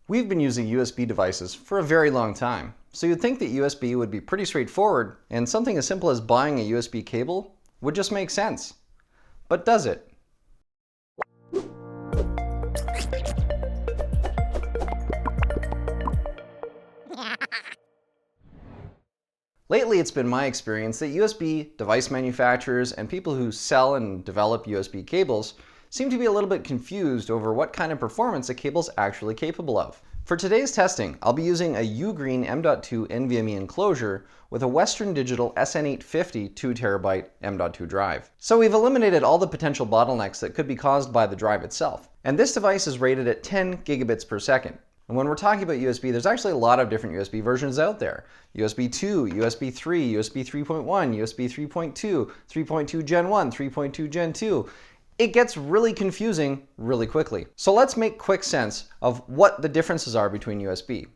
We've been using USB devices for a very long time, so you'd think that USB would be pretty straightforward and something as simple as buying a USB cable would just make sense. But does it? Lately, it's been my experience that USB device manufacturers and people who sell and develop USB cables seem to be a little bit confused over what kind of performance a cable is actually capable of. For today's testing, I'll be using a Ugreen M.2 NVMe enclosure with a Western Digital SN850 2TB M.2 drive. So we've eliminated all the potential bottlenecks that could be caused by the drive itself. And this device is rated at 10 gigabits per second. And when we're talking about USB, there's actually a lot of different USB versions out there. USB 2, USB 3, USB 3.1, USB 3.2, 3.2 Gen 1, 3.2 Gen 2. It gets really confusing really quickly. So let's make quick sense of what the differences are between USB.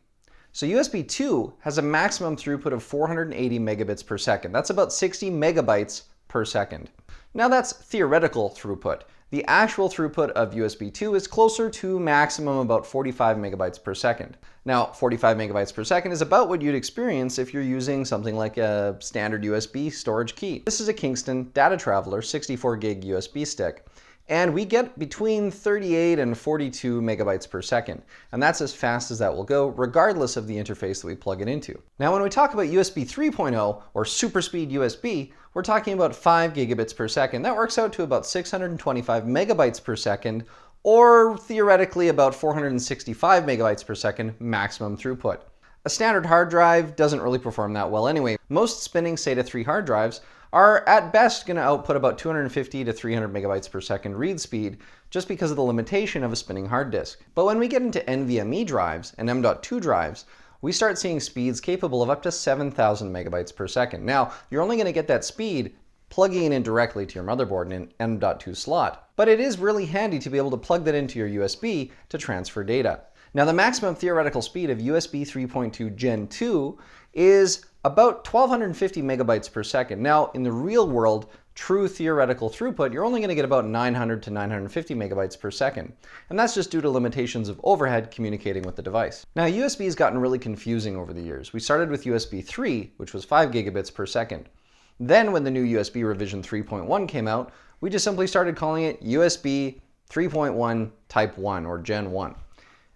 So USB 2 has a maximum throughput of 480 megabits per second. That's about 60 megabytes per second. Now that's theoretical throughput. The actual throughput of USB 2 is closer to maximum about 45 megabytes per second. Now, 45 megabytes per second is about what you'd experience if you're using something like a standard USB storage key. This is a Kingston Data Traveler 64 gig USB stick. And we get between 38 and 42 megabytes per second. And that's as fast as that will go, regardless of the interface that we plug it into. Now, when we talk about USB 3.0 or super speed USB, we're talking about 5 gigabits per second. That works out to about 625 megabytes per second, or theoretically about 465 megabytes per second maximum throughput. A standard hard drive doesn't really perform that well anyway. Most spinning SATA 3 hard drives are at best going to output about 250 to 300 megabytes per second read speed just because of the limitation of a spinning hard disk. But when we get into NVMe drives and M.2 drives, we start seeing speeds capable of up to 7,000 megabytes per second. Now, you're only going to get that speed plugging it in directly to your motherboard in an M.2 slot, but it is really handy to be able to plug that into your USB to transfer data. Now, the maximum theoretical speed of USB 3.2 Gen 2 is about 1250 megabytes per second. Now, in the real world, true theoretical throughput, you're only going to get about 900 to 950 megabytes per second. And that's just due to limitations of overhead communicating with the device. Now, USB has gotten really confusing over the years. We started with USB 3, which was 5 gigabits per second. Then when the new USB revision 3.1 came out, we just simply started calling it USB 3.1 Type 1 or Gen 1.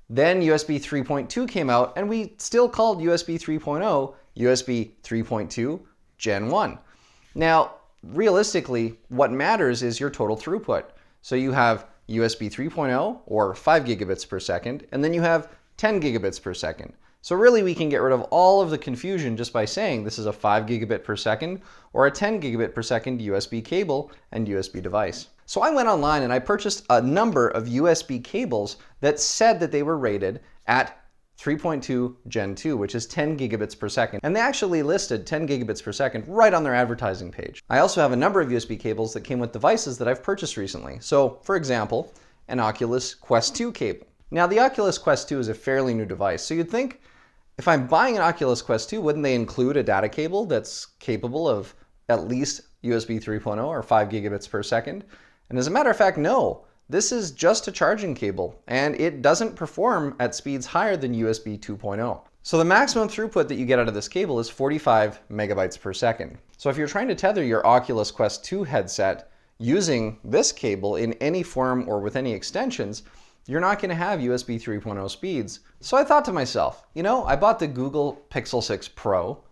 Then USB 3.2 came out and we still called USB 3.0 USB 3.2 Gen 1. Now, realistically, what matters is your total throughput. So you have USB 3.0 or 5 gigabits per second, and then you have 10 gigabits per second. So really we can get rid of all of the confusion just by saying this is a 5 gigabit per second or a 10 gigabit per second USB cable and USB device. So I went online and I purchased a number of USB cables that said that they were rated at 3.2 Gen 2, which is 10 gigabits per second. And they actually listed 10 gigabits per second right on their advertising page. I also have a number of USB cables that came with devices that I've purchased recently. So, for example, an Oculus Quest 2 cable. Now, the Oculus Quest 2 is a fairly new device, so you'd think if I'm buying an Oculus Quest 2, wouldn't they include a data cable that's capable of at least USB 3.0 or 5 gigabits per second? And as a matter of fact, no. This is just a charging cable, and it doesn't perform at speeds higher than USB 2.0. So the maximum throughput that you get out of this cable is 45 megabytes per second. So if you're trying to tether your Oculus Quest 2 headset using this cable in any form or with any extensions, you're not going to have USB 3.0 speeds. So I thought to myself, I bought the Google Pixel 6 Pro,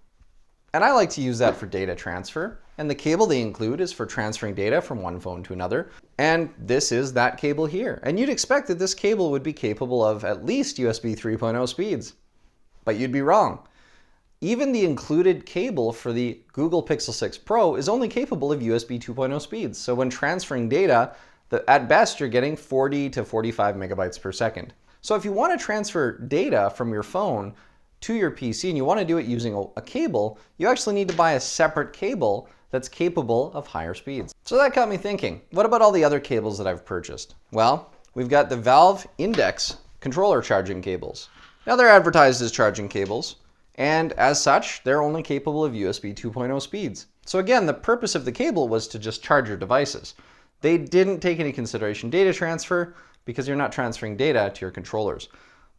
and I like to use that for data transfer. And the cable they include is for transferring data from one phone to another. And this is that cable here. And you'd expect that this cable would be capable of at least USB 3.0 speeds. But you'd be wrong. Even the included cable for the Google Pixel 6 Pro is only capable of USB 2.0 speeds. So when transferring data, at best you're getting 40 to 45 megabytes per second. So if you want to transfer data from your phone to your PC and you want to do it using a cable, you actually need to buy a separate cable that's capable of higher speeds. So that got me thinking, what about all the other cables that I've purchased? Well, we've got the Valve Index controller charging cables. Now they're advertised as charging cables, and as such, they're only capable of USB 2.0 speeds. So again, the purpose of the cable was to just charge your devices. They didn't take into consideration data transfer because you're not transferring data to your controllers.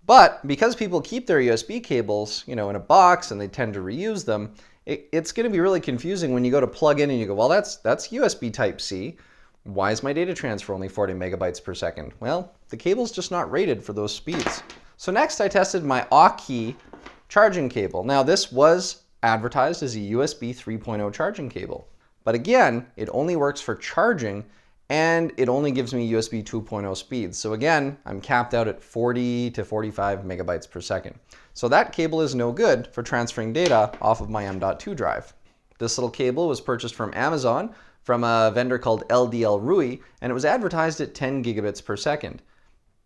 But because people keep their USB cables, in a box and they tend to reuse them, it's going to be really confusing when you go to plug in and you go, well, that's USB Type-C. Why is my data transfer only 40 megabytes per second? Well, the cable's just not rated for those speeds. So next I tested my Aukey charging cable. Now this was advertised as a USB 3.0 charging cable. But again, it only works for charging and it only gives me USB 2.0 speeds. So again, I'm capped out at 40 to 45 megabytes per second. So that cable is no good for transferring data off of my M.2 drive. This little cable was purchased from Amazon from a vendor called LDL Rui, and it was advertised at 10 gigabits per second.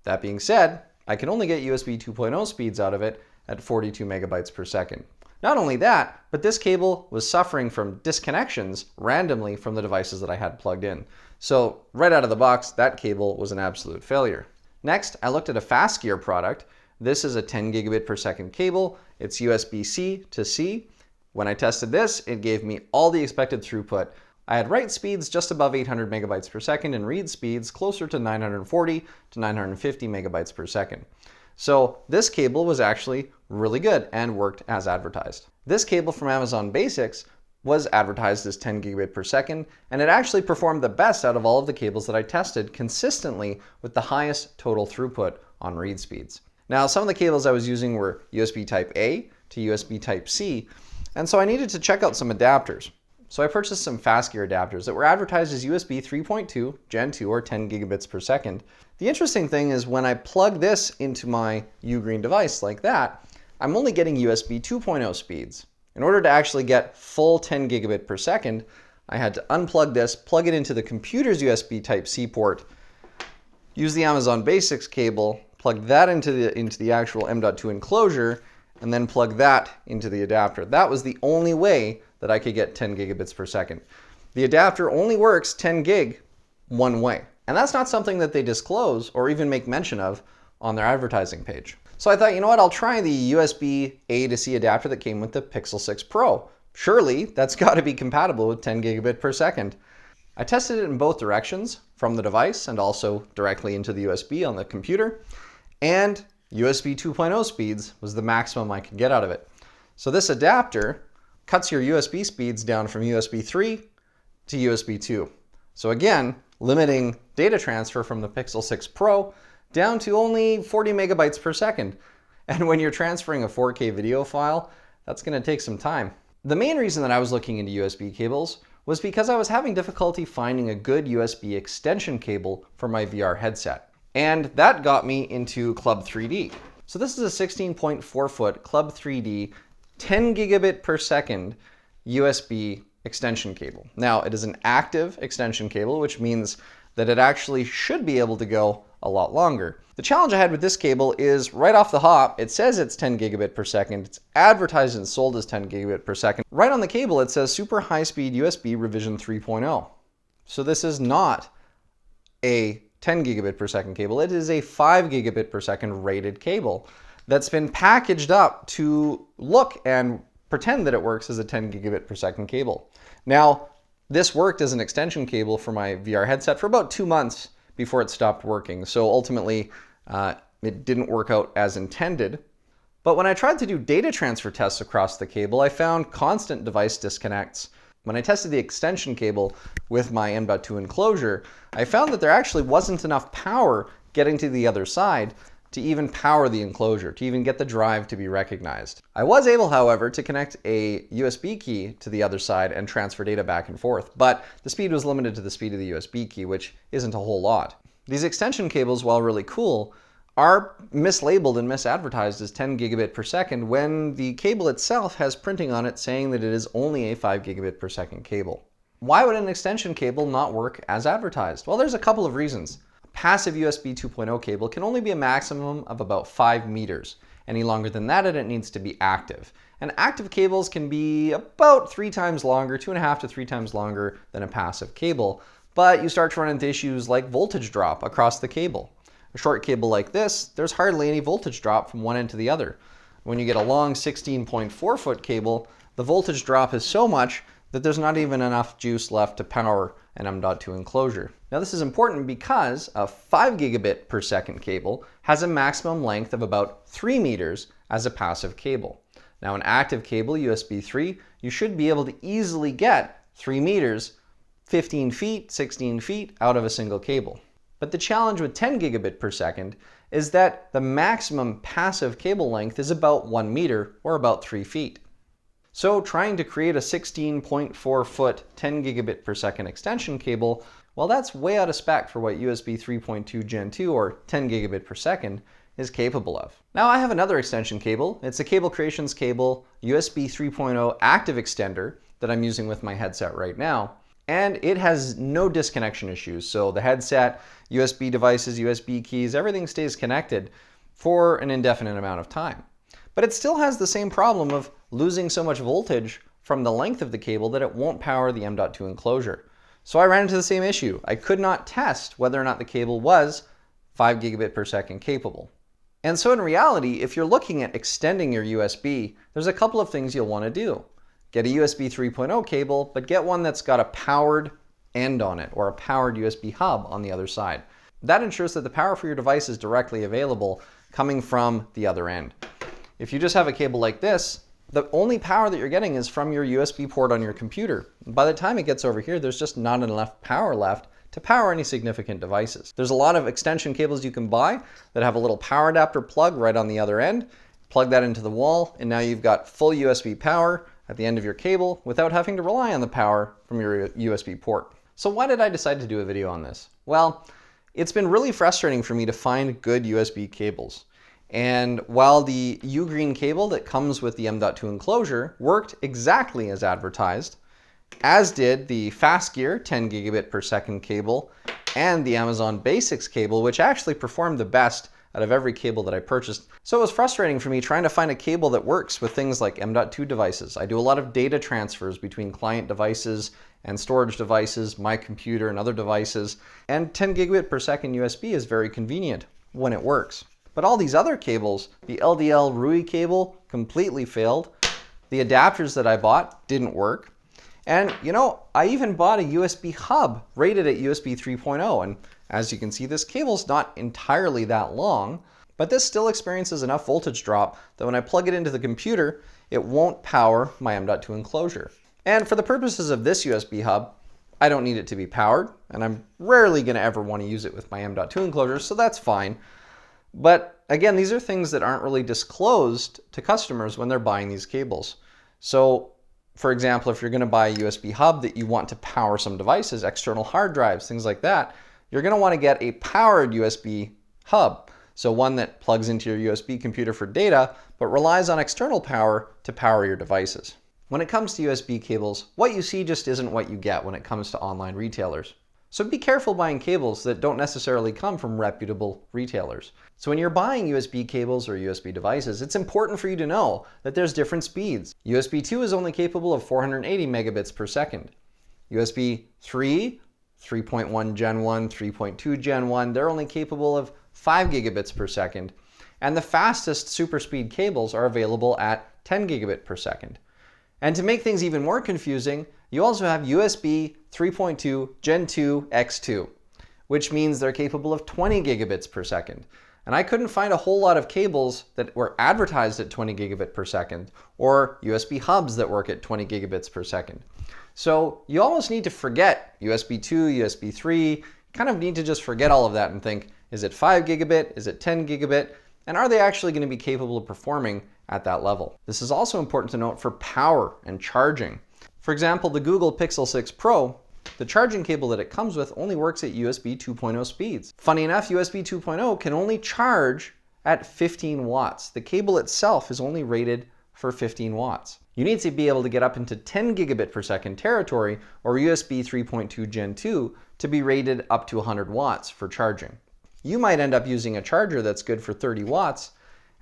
That being said, I can only get USB 2.0 speeds out of it at 42 megabytes per second. Not only that, but this cable was suffering from disconnections randomly from the devices that I had plugged in. So right out of the box, that cable was an absolute failure. Next, I looked at a Fastgear product. This is a 10 gigabit per second cable. It's USB-C to C. When I tested this, it gave me all the expected throughput. I had write speeds just above 800 megabytes per second and read speeds closer to 940 to 950 megabytes per second. So this cable was actually really good and worked as advertised. This cable from Amazon Basics was advertised as 10 gigabit per second, and it actually performed the best out of all of the cables that I tested, consistently with the highest total throughput on read speeds. Now, some of the cables I was using were USB Type A to USB Type C, and so I needed to check out some adapters. So I purchased some Fastgear adapters that were advertised as USB 3.2, Gen 2, or 10 gigabits per second. The interesting thing is when I plug this into my Ugreen device like that, I'm only getting USB 2.0 speeds. In order to actually get full 10 gigabit per second, I had to unplug this, plug it into the computer's USB Type-C port, use the Amazon Basics cable, plug that into the actual M.2 enclosure, and then plug that into the adapter. That was the only way that I could get 10 gigabits per second. The adapter only works 10 gig one way. And that's not something that they disclose or even make mention of on their advertising page. So I thought, you know what, I'll try the USB A to C adapter that came with the Pixel 6 Pro. Surely that's got to be compatible with 10 gigabit per second. I tested it in both directions, from the device and also directly into the USB on the computer. And USB 2.0 speeds was the maximum I could get out of it. So this adapter cuts your USB speeds down from USB 3 to USB 2. So again, limiting data transfer from the Pixel 6 Pro down to only 40 megabytes per second. And when you're transferring a 4K video file, that's going to take some time. The main reason that I was looking into USB cables was because I was having difficulty finding a good USB extension cable for my VR headset. And that got me into Club 3D. So this is a 16.4 foot Club 3D 10 gigabit per second USB extension cable. Now, it is an active extension cable, which means that it actually should be able to go a lot longer. The challenge I had with this cable is right off the hop, it says it's 10 gigabit per second. It's advertised and sold as 10 gigabit per second. Right on the cable, it says super high speed USB revision 3.0. So this is not a 10 gigabit per second cable. It is a 5 gigabit per second rated cable that's been packaged up to look and pretend that it works as a 10 gigabit per second cable. Now, this worked as an extension cable for my VR headset for about 2 months before it stopped working. So ultimately, it didn't work out as intended. But when I tried to do data transfer tests across the cable, I found constant device disconnects. When I tested the extension cable with my M.2 enclosure, I found that there actually wasn't enough power getting to the other side to even power the enclosure, to even get the drive to be recognized. I was able, however, to connect a USB key to the other side and transfer data back and forth, but the speed was limited to the speed of the USB key, which isn't a whole lot. These extension cables, while really cool, are mislabeled and misadvertised as 10 gigabit per second when the cable itself has printing on it saying that it is only a 5 gigabit per second cable. Why would an extension cable not work as advertised? Well, there's a couple of reasons. Passive USB 2.0 cable can only be a maximum of about 5 meters. Any longer than that, and it needs to be active. And active cables can be about 3 times longer, 2.5 to 3 times longer than a passive cable. But you start to run into issues like voltage drop across the cable. A short cable like this, there's hardly any voltage drop from one end to the other. When you get a long 16.4 foot cable, the voltage drop is so much that there's not even enough juice left to power an M.2 enclosure. Now this is important because a 5 gigabit per second cable has a maximum length of about 3 meters as a passive cable. Now an active cable, USB 3, you should be able to easily get 3 meters, 15 feet, 16 feet out of a single cable. But the challenge with 10 gigabit per second is that the maximum passive cable length is about 1 meter or about 3 feet. So trying to create a 16.4 foot 10 gigabit per second extension cable, well, that's way out of spec for what USB 3.2 Gen 2 or 10 gigabit per second is capable of. Now I have another extension cable. It's a Cable Creations cable USB 3.0 active extender that I'm using with my headset right now. And it has no disconnection issues. So the headset, USB devices, USB keys, everything stays connected for an indefinite amount of time. But it still has the same problem of losing so much voltage from the length of the cable that it won't power the M.2 enclosure. So I ran into the same issue. I could not test whether or not the cable was 5 gigabit per second capable. And so in reality, if you're looking at extending your USB, there's a couple of things you'll want to do. Get a USB 3.0 cable, but get one that's got a powered end on it or a powered USB hub on the other side. That ensures that the power for your device is directly available coming from the other end. If you just have a cable like this, the only power that you're getting is from your USB port on your computer. By the time it gets over here, there's just not enough power left to power any significant devices. There's a lot of extension cables you can buy that have a little power adapter plug right on the other end. Plug that into the wall, and now you've got full USB power at the end of your cable without having to rely on the power from your USB port. So why did I decide to do a video on this? Well, it's been really frustrating for me to find good USB cables. And while the Ugreen cable that comes with the M.2 enclosure worked exactly as advertised, as did the Fastgear 10 gigabit per second cable and the Amazon Basics cable, which actually performed the best out of every cable that I purchased. So it was frustrating for me trying to find a cable that works with things like M.2 devices. I do a lot of data transfers between client devices and storage devices, my computer and other devices, and 10 gigabit per second USB is very convenient when it works. But all these other cables, the LDL RUI cable completely failed. The adapters that I bought didn't work. And you know, I even bought a USB hub rated at USB 3.0. And as you can see, this cable's not entirely that long, but this still experiences enough voltage drop that when I plug it into the computer, it won't power my M.2 enclosure. And for the purposes of this USB hub, I don't need it to be powered, and I'm rarely gonna ever wanna use it with my M.2 enclosure, so that's fine. But again, these are things that aren't really disclosed to customers when they're buying these cables. So for example, if you're going to buy a USB hub that you want to power some devices, external hard drives, things like that, you're going to want to get a powered USB hub. So one that plugs into your USB computer for data, but relies on external power to power your devices. When it comes to USB cables, what you see just isn't what you get when it comes to online retailers. So be careful buying cables that don't necessarily come from reputable retailers. So when you're buying USB cables or USB devices, it's important for you to know that there's different speeds. USB 2 is only capable of 480 megabits per second. USB 3, 3.1 Gen 1, 3.2 Gen 1, they're only capable of 5 gigabits per second. And the fastest super speed cables are available at 10 gigabit per second. And to make things even more confusing, you also have USB 3.2 Gen 2 X2, which means they're capable of 20 gigabits per second. And I couldn't find a whole lot of cables that were advertised at 20 gigabit per second or USB hubs that work at 20 gigabits per second. So you almost need to forget USB 2, USB 3, kind of need to just forget all of that and think, is it 5 gigabit? Is it 10 gigabit? And are they actually going to be capable of performing at that level? This is also important to note for power and charging. For example, the Google Pixel 6 Pro, the charging cable that it comes with only works at USB 2.0 speeds. Funny enough, USB 2.0 can only charge at 15 watts. The cable itself is only rated for 15 watts. You need to be able to get up into 10 gigabit per second territory or USB 3.2 Gen 2 to be rated up to 100 watts for charging. You might end up using a charger that's good for 30 watts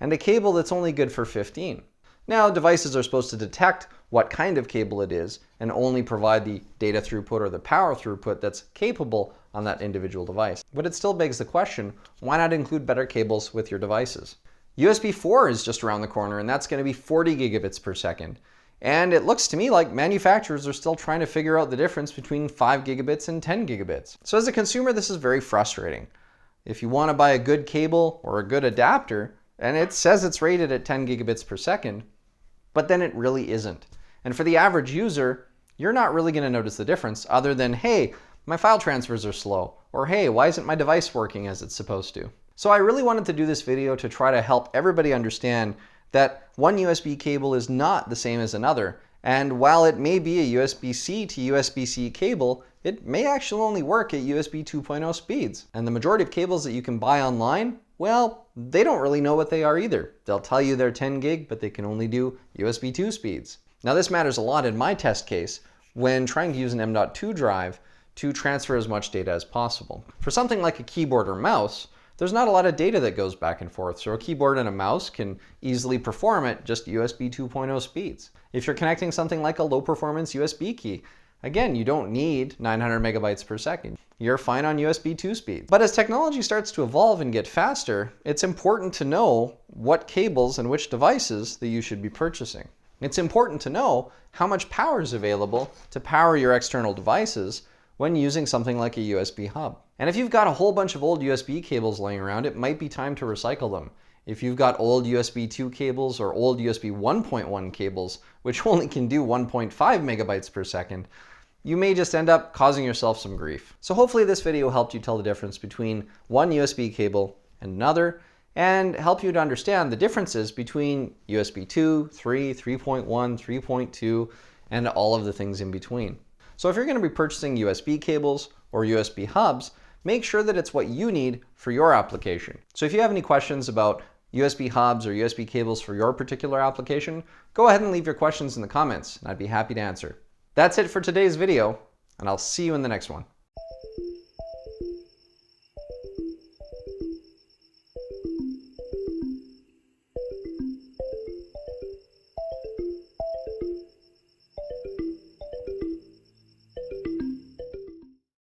and a cable that's only good for 15. Now, devices are supposed to detect what kind of cable it is and only provide the data throughput or the power throughput that's capable on that individual device. But it still begs the question, why not include better cables with your devices? USB 4 is just around the corner, and that's going to be 40 gigabits per second. And it looks to me like manufacturers are still trying to figure out the difference between 5 gigabits and 10 gigabits. So as a consumer, this is very frustrating. If you want to buy a good cable or a good adapter, and it says it's rated at 10 gigabits per second, but then it really isn't. And for the average user, you're not really going to notice the difference other than, hey, my file transfers are slow, or hey, why isn't my device working as it's supposed to? So I really wanted to do this video to try to help everybody understand that one USB cable is not the same as another. And while it may be a USB-C to USB-C cable, it may actually only work at USB 2.0 speeds. And the majority of cables that you can buy online, well, they don't really know what they are either. They'll tell you they're 10 gig, but they can only do USB 2 speeds. Now this matters a lot in my test case when trying to use an M.2 drive to transfer as much data as possible. For something like a keyboard or mouse, there's not a lot of data that goes back and forth, so a keyboard and a mouse can easily perform at just USB 2.0 speeds. If you're connecting something like a low-performance USB key, again, you don't need 900 megabytes per second. You're fine on USB 2 speed. But as technology starts to evolve and get faster, it's important to know what cables and which devices that you should be purchasing. It's important to know how much power is available to power your external devices when using something like a USB hub. And if you've got a whole bunch of old USB cables laying around, it might be time to recycle them. If you've got old USB 2 cables or old USB 1.1 cables, which only can do 1.5 megabytes per second, you may just end up causing yourself some grief. So hopefully this video helped you tell the difference between one USB cable and another, and help you to understand the differences between USB 2, 3, 3.1, 3.2, and all of the things in between. So if you're going to be purchasing USB cables or USB hubs, make sure that it's what you need for your application. So if you have any questions about USB hubs or USB cables for your particular application, go ahead and leave your questions in the comments, and I'd be happy to answer. That's it for today's video, and I'll see you in the next one.